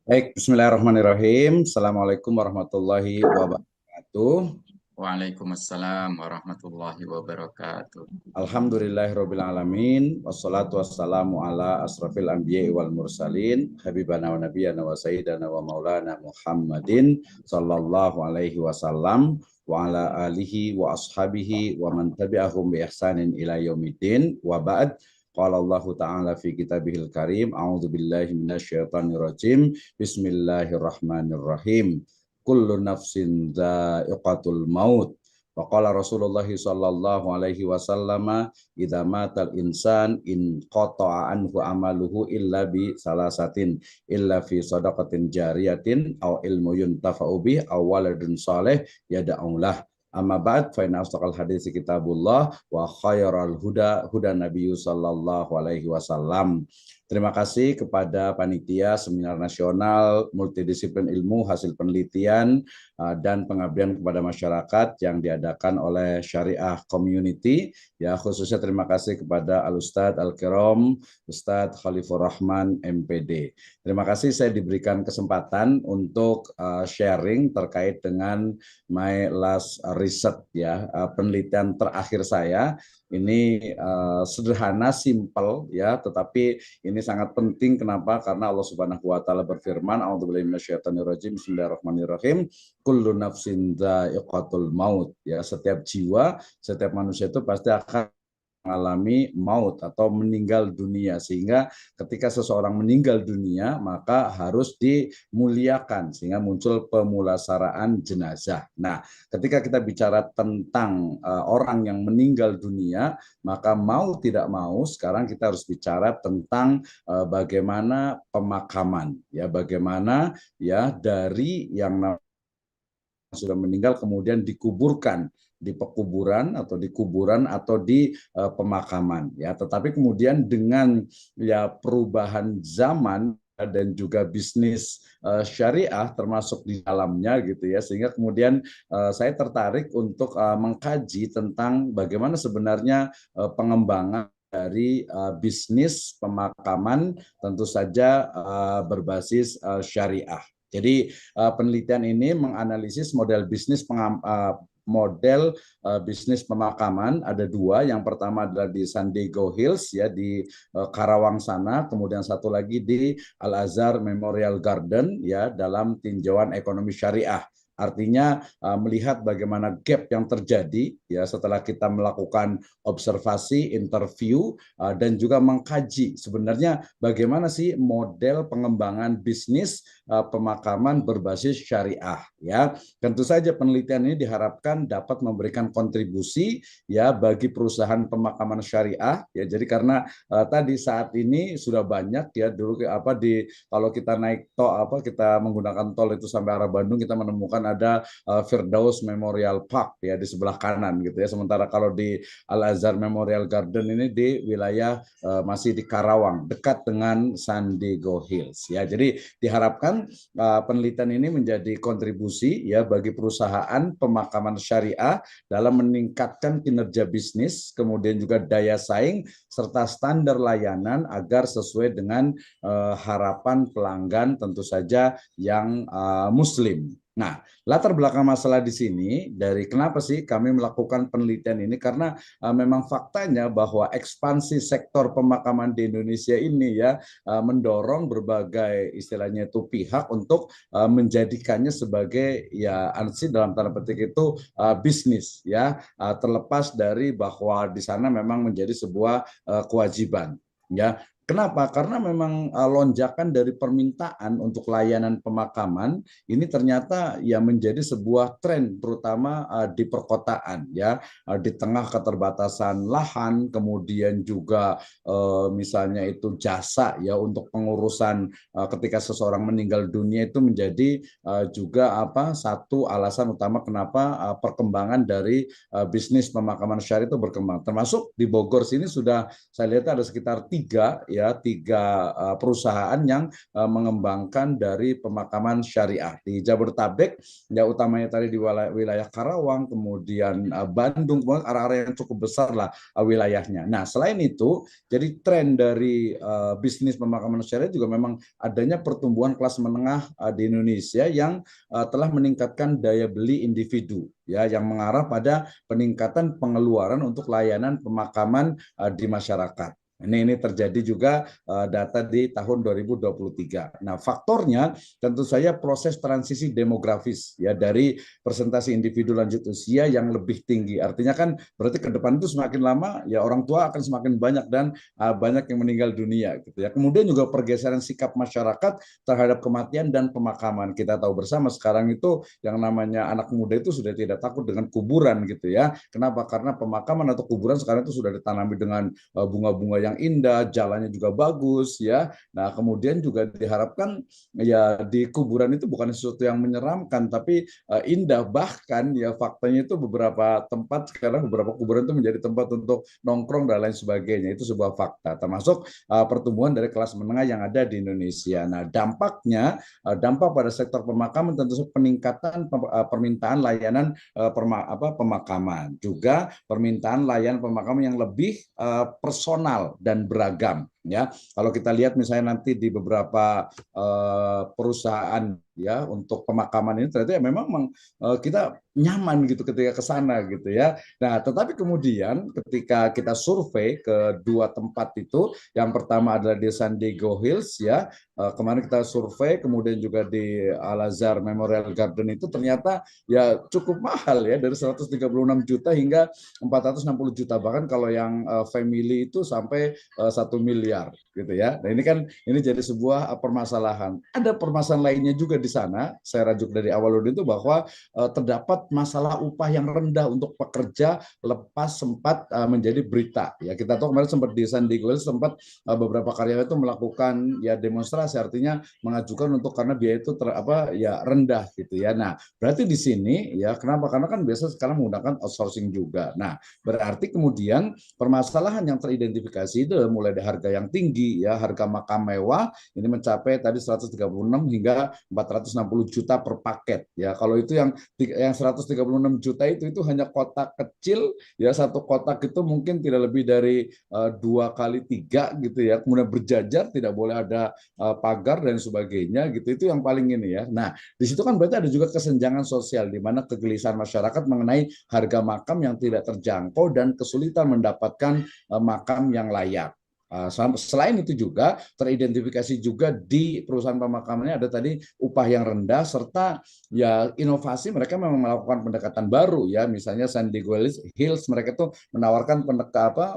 Baik, bismillahirrahmanirrahim. Assalamualaikum warahmatullahi wabarakatuh. Waalaikumsalam warahmatullahi wabarakatuh. Alhamdulillahirabbil alamin. Wassalatu wassalamu ala asrafil anbiya'i wal mursalin, habibana wa nabiyyana wa sayyidana wa maulana Muhammadin sallallahu alaihi wasallam wa ala alihi wa ashabihi wa man tabi'ahum bi ihsanin ila yaumiddin. Wa ba'd. Qala Allah Ta'ala fi kitabihil karim, a'udzu billahi minasyaitonir rajim. Bismillahirrahmanirrahim. Kullu nafsin dha'iqatul maut. Waqala Rasulullah sallallahu alaihi wasallam, idza matal insan in qata'a anhu amaluhu illa bi salasatin, illa fi shadaqatin jariyatin aw ilmu yuntafa'u bih aw waladun saleh yad'u lah. Amma ba'd, fa inna asdaqal hadits kitabullah wa khairal huda huda nabiyyu sallallahu alaihi wasallam. Terima kasih kepada panitia Seminar Nasional Multidisiplin Ilmu Hasil Penelitian dan Pengabdian kepada Masyarakat yang diadakan oleh Syariah Community. Ya, khususnya terima kasih kepada Al-Ustadz Al-Kiram, Ustadz Khalifur Rahman, MPD. Terima kasih saya diberikan kesempatan untuk sharing terkait dengan my last research, ya, penelitian terakhir saya. Ini sederhana, simple, ya, tetapi ini sangat penting. Kenapa? Karena Allah Subhanahu wa taala berfirman, a'udzubillahi minasyaitonirrajim, bismillahirrahmanirrahim, kullu nafsin dha'iqatul maut. Ya, setiap jiwa, setiap manusia itu pasti akan mengalami maut atau meninggal dunia, sehingga ketika seseorang meninggal dunia maka harus dimuliakan sehingga muncul pemulasaraan jenazah. Nah, ketika kita bicara tentang orang yang meninggal dunia, maka mau tidak mau sekarang kita harus bicara tentang bagaimana pemakaman, ya, bagaimana ya dari yang sudah meninggal kemudian dikuburkan di pekuburan atau di kuburan atau di pemakaman, ya. Tetapi kemudian dengan ya perubahan zaman dan juga bisnis syariah termasuk di dalamnya, gitu ya, sehingga kemudian saya tertarik untuk mengkaji tentang bagaimana sebenarnya pengembangan dari bisnis pemakaman, tentu saja berbasis syariah. Jadi penelitian ini menganalisis model bisnis pemakaman ada dua. Yang pertama adalah di San Diego Hills, ya, di Karawang sana, kemudian satu lagi di Al Azhar Memorial Garden, ya, dalam tinjauan ekonomi syariah. Artinya melihat bagaimana gap yang terjadi, ya, setelah kita melakukan observasi, interview, dan juga mengkaji sebenarnya bagaimana sih model pengembangan bisnis pemakaman berbasis syariah, ya. Tentu saja penelitian ini diharapkan dapat memberikan kontribusi, ya, bagi perusahaan pemakaman syariah, ya. Jadi karena tadi saat ini sudah banyak, ya, dulu kalau kita naik tol, kita menggunakan tol itu sampai arah Bandung, kita menemukan ada Firdaus Memorial Park, ya, di sebelah kanan, gitu ya. Sementara kalau di Al Azhar Memorial Garden ini di wilayah masih di Karawang, dekat dengan San Diego Hills, ya. Jadi diharapkan penelitian ini menjadi kontribusi, ya, bagi perusahaan pemakaman syariah dalam meningkatkan kinerja bisnis, kemudian juga daya saing serta standar layanan agar sesuai dengan harapan pelanggan, tentu saja yang muslim. Nah, latar belakang masalah di sini dari kenapa sih kami melakukan penelitian ini, karena memang faktanya bahwa ekspansi sektor pemakaman di Indonesia ini, ya, mendorong berbagai istilahnya itu pihak untuk menjadikannya sebagai, ya, ansih dalam tanda petik itu bisnis, ya, terlepas dari bahwa di sana memang menjadi sebuah kewajiban, ya. Kenapa? Karena memang lonjakan dari permintaan untuk layanan pemakaman ini ternyata ya menjadi sebuah tren, terutama di perkotaan, ya, di tengah keterbatasan lahan, kemudian juga misalnya itu jasa, ya, untuk pengurusan ketika seseorang meninggal dunia itu menjadi juga satu alasan utama kenapa perkembangan dari bisnis pemakaman syariah itu berkembang. Termasuk di Bogor sini sudah saya lihat ada sekitar 3, ya 3 perusahaan yang mengembangkan dari pemakaman syariah di Jabodetabek, ya utamanya tadi di wilayah Karawang, kemudian Bandung, area-area yang cukup besar lah wilayahnya. Nah, selain itu, jadi tren dari bisnis pemakaman syariah juga memang adanya pertumbuhan kelas menengah di Indonesia yang telah meningkatkan daya beli individu, ya, yang mengarah pada peningkatan pengeluaran untuk layanan pemakaman di masyarakat. Ini terjadi juga data di tahun 2023. Nah, faktornya tentu saja proses transisi demografis, ya, dari persentase individu lanjut usia yang lebih tinggi. Artinya kan berarti ke depan itu semakin lama ya orang tua akan semakin banyak dan banyak yang meninggal dunia gitu ya. Kemudian juga pergeseran sikap masyarakat terhadap kematian dan pemakaman. Kita tahu bersama sekarang itu yang namanya anak muda itu sudah tidak takut dengan kuburan gitu ya. Kenapa? Karena pemakaman atau kuburan sekarang itu sudah ditanami dengan bunga-bunga yang indah, jalannya juga bagus ya. Nah, kemudian juga diharapkan ya di kuburan itu bukan sesuatu yang menyeramkan tapi indah. Bahkan ya faktanya itu beberapa tempat sekarang beberapa kuburan itu menjadi tempat untuk nongkrong dan lain sebagainya. Itu sebuah fakta termasuk pertumbuhan dari kelas menengah yang ada di Indonesia. Nah, dampak pada sektor pemakaman tentu saja peningkatan permintaan layanan pemakaman, juga permintaan layanan pemakaman yang lebih personal dan beragam. Ya, kalau kita lihat misalnya nanti di beberapa perusahaan ya untuk pemakaman ini ternyata ya memang kita nyaman gitu ketika ke sana gitu ya. Nah, tetapi kemudian ketika kita survei ke 2 tempat itu, yang pertama adalah di San Diego Hills ya. Kemarin kita survei, kemudian juga di Al-Azhar Memorial Garden itu ternyata ya cukup mahal ya, dari 136 juta hingga 460 juta, bahkan kalau yang family itu sampai 1 miliar gitu ya. Nah, ini jadi sebuah permasalahan. Ada permasalahan lainnya juga di sana. Saya rajuk dari awal itu bahwa terdapat masalah upah yang rendah untuk pekerja lepas sempat menjadi berita. Ya, kita tahu kemarin sempat di San Diego sempat beberapa karyawan itu melakukan ya demonstrasi, artinya mengajukan untuk karena biaya itu rendah gitu ya. Nah, berarti di sini ya kenapa? Karena kan biasa sekarang menggunakan outsourcing juga. Nah, berarti kemudian permasalahan yang teridentifikasi itu mulai dari harga yang tinggi ya, harga makam mewah ini mencapai tadi 136 hingga 460 juta per paket ya. Kalau itu yang 136 juta itu hanya kotak kecil ya, satu kotak itu mungkin tidak lebih dari 2 kali 3 gitu ya. Kemudian berjajar, tidak boleh ada pagar dan sebagainya gitu. Itu yang paling ini ya. Nah, di situ kan berarti ada juga kesenjangan sosial di mana kegelisahan masyarakat mengenai harga makam yang tidak terjangkau dan kesulitan mendapatkan makam yang layak. Selain itu juga teridentifikasi juga di perusahaan pemakamannya ada tadi upah yang rendah serta ya inovasi. Mereka memang melakukan pendekatan baru ya, misalnya San Diego Hills mereka tuh menawarkan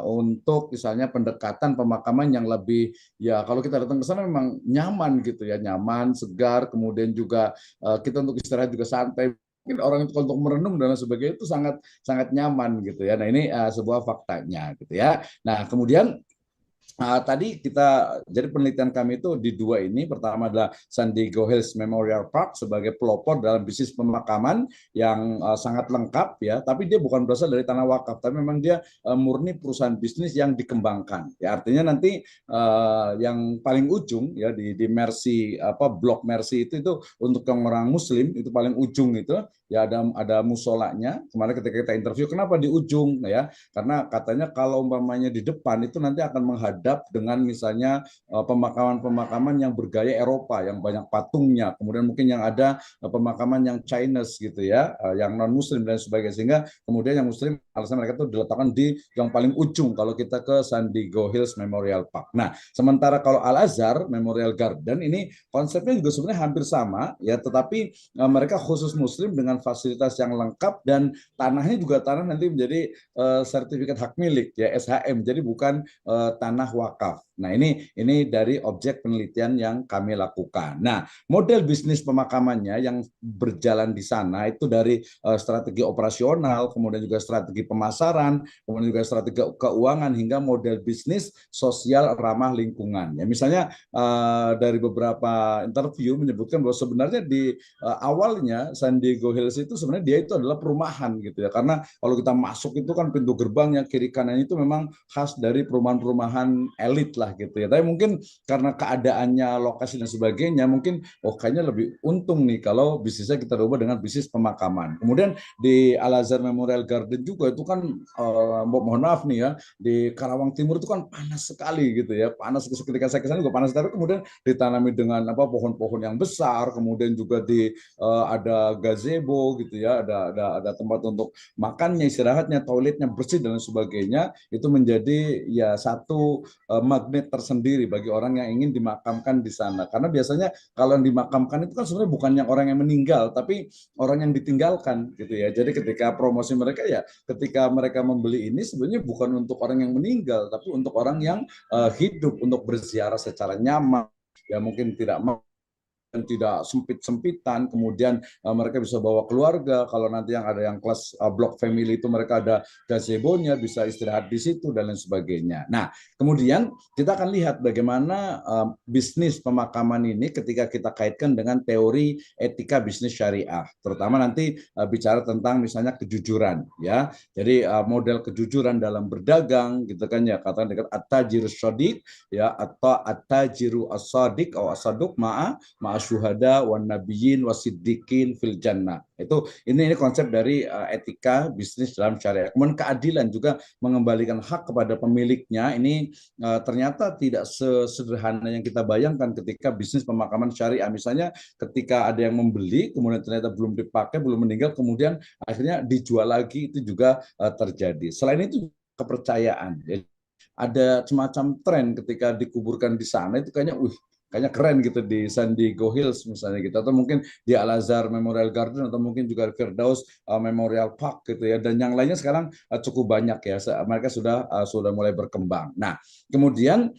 untuk misalnya pendekatan pemakaman yang lebih ya, kalau kita datang ke sana memang nyaman gitu ya, nyaman, segar, kemudian juga kita untuk istirahat juga santai. Mungkin orang itu untuk merenung dan sebagainya itu sangat sangat nyaman gitu ya. Nah, ini sebuah faktanya gitu ya. Nah, kemudian tadi jadi penelitian kami itu di 2 ini. Pertama adalah San Diego Hills Memorial Park sebagai pelopor dalam bisnis pemakaman yang sangat lengkap ya, tapi dia bukan berasal dari tanah wakaf, tapi memang dia murni perusahaan bisnis yang dikembangkan. Ya, artinya nanti yang paling ujung ya di Mercy Blok Mercy itu untuk yang orang Muslim itu paling ujung itu ya ada musolanya. Kemarin ketika kita interview, kenapa di ujung ya? Karena katanya kalau umpamanya di depan itu nanti akan menghadap dengan misalnya pemakaman-pemakaman yang bergaya Eropa, yang banyak patungnya, kemudian mungkin yang ada pemakaman yang Chinese gitu ya, yang non Muslim dan sebagainya, sehingga kemudian yang Muslim alasan mereka itu diletakkan di yang paling ujung kalau kita ke San Diego Hills Memorial Park. Nah, sementara kalau Al-Azhar Memorial Garden ini konsepnya juga sebenarnya hampir sama ya, tetapi mereka khusus Muslim dengan fasilitas yang lengkap dan tanahnya juga tanah nanti menjadi sertifikat hak milik ya, SHM, jadi bukan tanah wakaf. Nah, ini dari objek penelitian yang kami lakukan. Nah, model bisnis pemakamannya yang berjalan di sana itu dari strategi operasional, kemudian juga strategi pemasaran, kemudian juga strategi keuangan hingga model bisnis sosial ramah lingkungan. Ya, misalnya dari beberapa interview menyebutkan bahwa sebenarnya di awalnya San Diego Hills itu sebenarnya dia itu adalah perumahan gitu ya. Karena kalau kita masuk itu kan pintu gerbang yang kiri kanan itu memang khas dari perumahan-perumahan pemakaman elit lah gitu ya. Tapi mungkin karena keadaannya, lokasi dan sebagainya, mungkin kayaknya lebih untung nih kalau bisnisnya kita rubah dengan bisnis pemakaman. Kemudian di Al Azhar Memorial Garden juga itu kan mohon maaf nih ya, di Karawang Timur itu kan panas sekali gitu ya, panas ketika saya kesana juga panas, tapi kemudian ditanami dengan pohon-pohon yang besar, kemudian juga ada gazebo gitu ya, ada tempat untuk makannya, istirahatnya, toiletnya bersih dan sebagainya. Itu menjadi ya satu magnet tersendiri bagi orang yang ingin dimakamkan di sana, karena biasanya kalau yang dimakamkan itu kan sebenarnya bukan yang orang yang meninggal, tapi orang yang ditinggalkan gitu ya. Jadi ketika promosi mereka ya, ketika mereka membeli ini sebenarnya bukan untuk orang yang meninggal, tapi untuk orang yang hidup, untuk berziarah secara nyaman, ya mungkin tidak mau dan tidak sempit-sempitan, kemudian mereka bisa bawa keluarga, kalau nanti yang ada yang kelas block family itu mereka ada gazebo-nya, bisa istirahat di situ dan lain sebagainya. Nah, kemudian kita akan lihat bagaimana bisnis pemakaman ini ketika kita kaitkan dengan teori etika bisnis syariah, terutama nanti bicara tentang misalnya kejujuran ya. Jadi model kejujuran dalam berdagang gitu kan ya, katakan dengan at-tajirus shadiq ya, atau at-tajiru as-sadiq atau as-saduq ma'a syuhada wan nabiyyin wasiddiqin fil jannah. Ini konsep dari etika bisnis dalam syariat. Kemudian keadilan juga mengembalikan hak kepada pemiliknya. Ini ternyata tidak sesederhana yang kita bayangkan ketika bisnis pemakaman syariah. Misalnya ketika ada yang membeli, kemudian ternyata belum dipakai, belum meninggal, kemudian akhirnya dijual lagi, itu juga terjadi. Selain itu kepercayaan. Jadi ada semacam tren ketika dikuburkan di sana itu kayaknya keren gitu di San Diego Hills misalnya gitu, atau mungkin di Al Azhar Memorial Garden, atau mungkin juga Firdaus Memorial Park gitu ya, dan yang lainnya sekarang cukup banyak ya, mereka sudah mulai berkembang. Nah, kemudian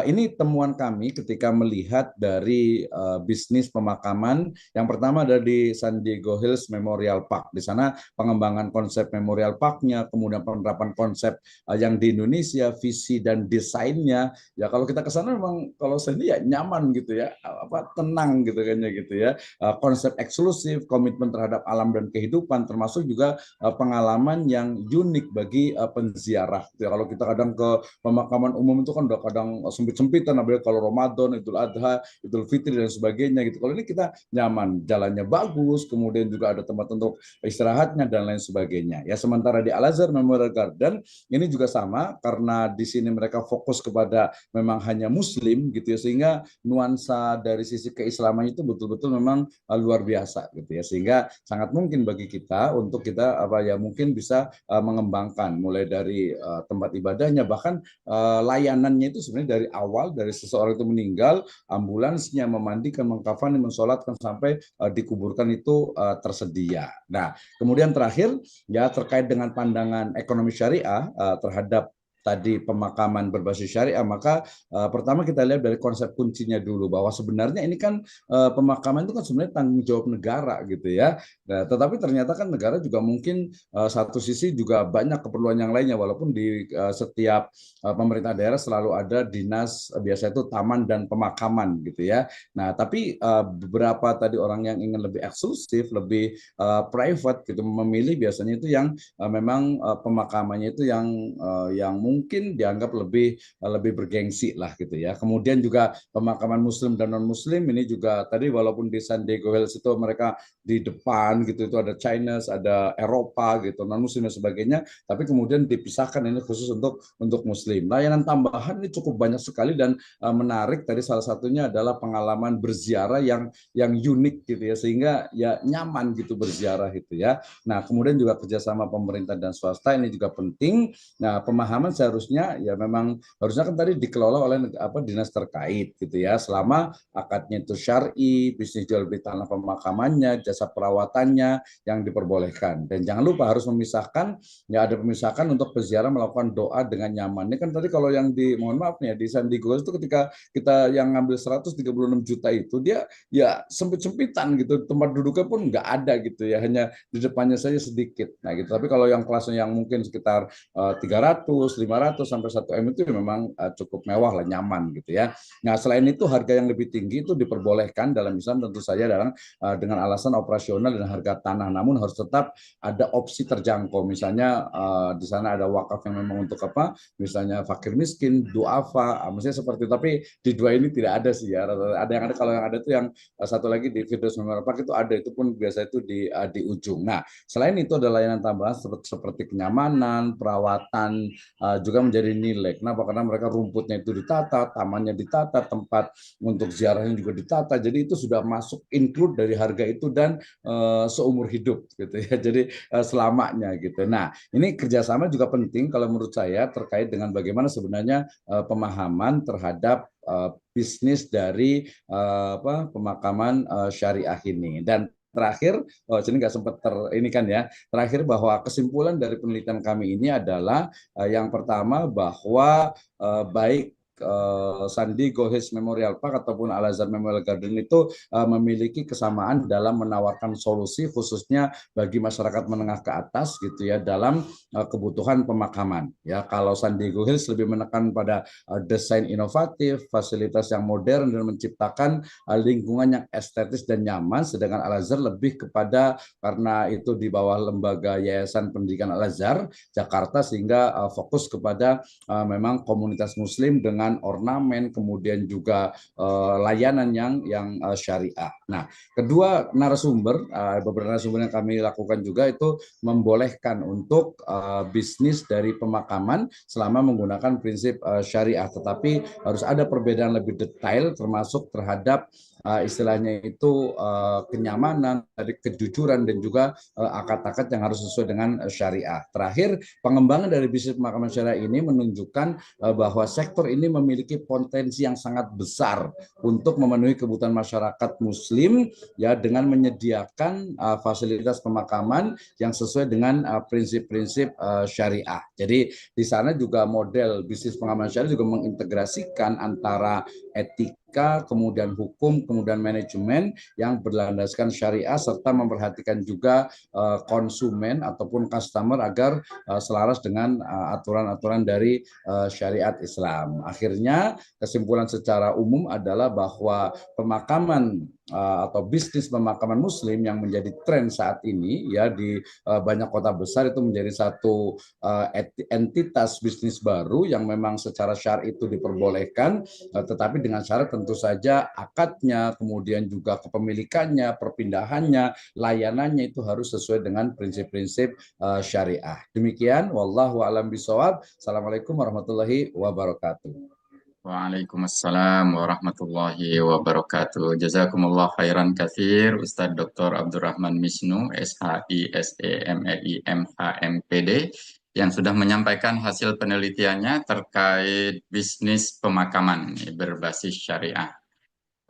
ini temuan kami ketika melihat dari bisnis pemakaman. Yang pertama ada di San Diego Hills Memorial Park. Di sana pengembangan konsep Memorial Parknya, kemudian penerapan konsep yang di Indonesia, visi dan desainnya. Ya kalau kita ke sana memang kalau saya ini ya nyaman gitu ya, tenang gitu kayaknya gitu ya. Konsep eksklusif, komitmen terhadap alam dan kehidupan, termasuk juga pengalaman yang unik bagi penziarah. Ya, kalau kita kadang ke pemakaman umum itu kan udah kadang sempit-sempitan, apalagi kalau Ramadan, Idul Adha, Idul Fitri dan sebagainya gitu. Kalau ini kita nyaman, jalannya bagus, kemudian juga ada tempat untuk istirahatnya dan lain sebagainya. Ya, sementara di Al Azhar Memorial Garden ini juga sama, karena di sini mereka fokus kepada memang hanya Muslim gitu ya, sehingga nuansa dari sisi keislaman itu betul-betul memang luar biasa gitu ya, sehingga sangat mungkin bagi kita untuk kita mungkin bisa mengembangkan mulai dari tempat ibadahnya, bahkan layanannya itu sebenarnya dari awal, dari seseorang itu meninggal, ambulansnya, memandikan, mengkafani, mensolatkan sampai dikuburkan itu tersedia. Nah, kemudian terakhir ya terkait dengan pandangan ekonomi syariah terhadap tadi pemakaman berbasis syariah, maka pertama kita lihat dari konsep kuncinya dulu, bahwa sebenarnya ini kan pemakaman itu kan sebenarnya tanggung jawab negara gitu ya. Nah, tetapi ternyata kan negara juga mungkin satu sisi juga banyak keperluan yang lainnya, walaupun di setiap pemerintah daerah selalu ada dinas, biasa itu taman dan pemakaman gitu ya. Nah, tapi beberapa tadi orang yang ingin lebih eksklusif, lebih private gitu, memilih biasanya itu yang memang pemakamannya itu yang mungkin dianggap lebih bergengsi lah gitu ya. Kemudian juga pemakaman Muslim dan non Muslim ini juga tadi, walaupun di San Diego Hills itu mereka di depan gitu, itu ada Chinese, ada Eropa gitu, non Muslim dan sebagainya, tapi kemudian dipisahkan ini khusus untuk Muslim. Layanan tambahan ini cukup banyak sekali dan menarik. Tadi salah satunya adalah pengalaman berziarah yang unik gitu ya, sehingga ya nyaman gitu berziarah gitu ya. Nah, kemudian juga kerjasama pemerintah dan swasta ini juga penting. Nah, pemahaman seharusnya ya memang harusnya kan tadi dikelola oleh dinas terkait gitu ya, selama akadnya itu syar'i, bisnis jual beli tanah pemakamannya, jasa perawatannya yang diperbolehkan. Dan jangan lupa harus memisahkan, ya ada pemisahkan untuk peziarah melakukan doa dengan nyaman. Ini kan tadi kalau yang mohon maaf nih ya, di San Diego itu ketika kita yang ngambil 136 juta itu, dia ya sempit-sempitan gitu, tempat duduknya pun nggak ada gitu ya, hanya di depannya saja sedikit. Nah gitu. Tapi kalau yang kelasnya yang mungkin sekitar 300, 1.500 sampai 1 M itu memang cukup mewah lah, nyaman gitu ya. Nah, selain itu harga yang lebih tinggi itu diperbolehkan dalam Islam tentu saja dengan alasan operasional dan harga tanah, namun harus tetap ada opsi terjangkau. Misalnya di sana ada wakaf yang memang untuk apa? Misalnya fakir miskin, duafa, maksudnya seperti itu. Tapi di dua ini tidak ada sih ya. Ada yang ada, kalau yang ada itu yang satu lagi di Firdaus Memorial Park itu ada, itu pun biasa itu di ujung. Nah, selain itu ada layanan tambahan seperti kenyamanan, perawatan juga menjadi nilai. Kenapa? Karena mereka rumputnya itu ditata, tamannya ditata, tempat untuk ziarahnya juga ditata. Jadi itu sudah masuk include dari harga itu dan seumur hidup gitu ya. Jadi selamanya gitu. Nah, ini kerjasama juga penting kalau menurut saya terkait dengan bagaimana sebenarnya pemahaman terhadap bisnis dari pemakaman syariah ini. Dan terakhir, ini nggak sempat ini kan ya. Terakhir bahwa kesimpulan dari penelitian kami ini adalah yang pertama bahwa baik Sandi Gohis Memorial Park ataupun Al Azhar Memorial Garden itu memiliki kesamaan dalam menawarkan solusi khususnya bagi masyarakat menengah ke atas gitu ya dalam kebutuhan pemakaman. Ya, kalau San Diego Hills lebih menekan pada desain inovatif, fasilitas yang modern dan menciptakan lingkungan yang estetis dan nyaman, sedangkan Al Azhar lebih kepada karena itu di bawah lembaga Yayasan Pendidikan Al Azhar Jakarta sehingga fokus kepada memang komunitas Muslim dengan ornamen, kemudian juga layanan yang syariah. Nah, kedua narasumber, beberapa narasumber yang kami lakukan juga itu membolehkan untuk bisnis dari pemakaman selama menggunakan prinsip syariah, tetapi harus ada perbedaan lebih detail termasuk terhadap istilahnya itu kenyamanan, dari kejujuran dan juga akad-akad yang harus sesuai dengan syariah. Terakhir, pengembangan dari bisnis pemakaman syariah ini menunjukkan bahwa sektor ini memiliki potensi yang sangat besar untuk memenuhi kebutuhan masyarakat Muslim ya dengan menyediakan fasilitas pemakaman yang sesuai dengan prinsip-prinsip syariah. Jadi di sana juga model bisnis pemakaman syariah juga mengintegrasikan antara etika, kemudian hukum, kemudian manajemen yang berlandaskan syariah serta memperhatikan juga konsumen ataupun customer agar selaras dengan aturan-aturan dari syariat Islam. Akhirnya kesimpulan secara umum adalah bahwa pemakaman atau bisnis pemakaman Muslim yang menjadi tren saat ini ya di banyak kota besar itu menjadi satu entitas bisnis baru yang memang secara syar'i itu diperbolehkan, tetapi dengan syarat tentu saja akadnya, kemudian juga kepemilikannya, perpindahannya, layanannya itu harus sesuai dengan prinsip-prinsip syariah. Demikian, wallahu a'lam bishawab. Assalamualaikum warahmatullahi wabarakatuh. Waalaikumsalam warahmatullahi wabarakatuh. Jazakumullah khairan katsir Ustadz Dr. Abdurrahman Misnu, SHI, SEMEI, MHMPD, yang sudah menyampaikan hasil penelitiannya terkait bisnis pemakaman berbasis syariah.